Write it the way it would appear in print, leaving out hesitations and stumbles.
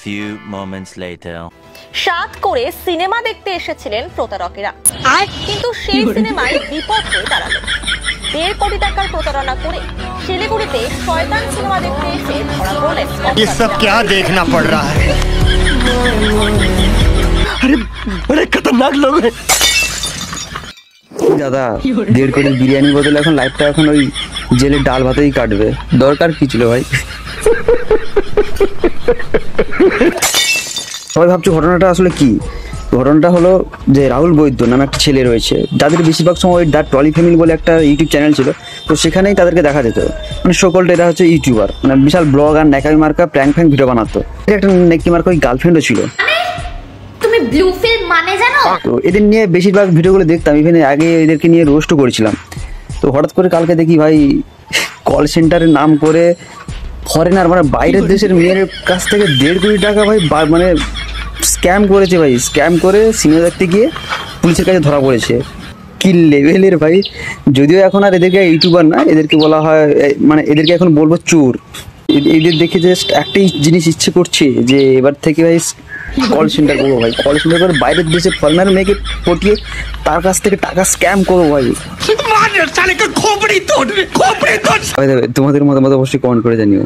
few moments later. সাত করে cinema দেখতে এসেছিলেন প্রতারকেরা, কিন্তু সেই সিনেমায় বিপদ হয়ে দাঁড়ালো। 1.5 কোটি টাকার প্রতারণা করে শিলিগুড়িতে শয়তান সিনেমা দেখতে এসে ধরা পড়লেন। ये सब क्या देखना पड़ रहा है? अरे बड़े खतरनाक लोग हैं। দাদা 1.5 কোটির বিরিয়ানি বদলে এখন লাইফটা এখন ওই জেলের ডাল ভাতেই কাটবে, দরকার কি ছিল ভাই? সবাই ভাবছো ঘটনাটা আসলে কি? ঘটনাটা হলো যে রাহুল বৈদ্য নামে একটা ছেলে রয়েছে, যাদের বেশিরভাগ সময় দ্য টলি ফ্যামিলি বলে একটা ইউটিউব চ্যানেল ছিল, তো সেখানেই তাদেরকে দেখা যেত। মানে সকলটা এরা হচ্ছে ইউটিউবার, মানে বিশাল ব্লগ আর নেকামি মার্কা প্র্যাঙ্ক ফ্যাঙ্ক ভিডিও বানাতো। একটা নেকি মার্কা ওই গার্লফ্রেন্ডও ছিল। তুমি ব্লু ফিল্ম মানে জানো? তো এদের নিয়ে বেশিরভাগ ভিডিওগুলো দেখতাম, ইভেন আগে এদেরকে নিয়ে রোস্টও করেছিলাম। তো হঠাৎ করে কালকে দেখি ভাই কল সেন্টারের নাম করে ফরেনার মানে বাইরের দেশের মেয়ের কাছ থেকে 1.5 কোটি টাকা ভাই মানে স্ক্যাম করেছে ভাই। স্ক্যাম করে সিনেমা দেখতে গিয়ে পুলিশের কাছে ধরা পড়েছে। কি লেভেলের ভাই! যদিও এখন আর এদেরকে ইউটিউবার না, এদেরকে বলা হয় মানে এদেরকে এখন বলবো চোর। এদের দেখে জাস্ট একটাই জিনিস ইচ্ছে করছে যে এবার থেকে ভাই কল সেন্টার করবো ভাই, কল সেন্টার করে বাইরের দেশে ফরেনার মেয়েকে পটিয়ে তার কাছ থেকে টাকা স্ক্যাম করবো ভাই। তোমাদের মতামত অবশ্যই কমেন্ট করে জানিও।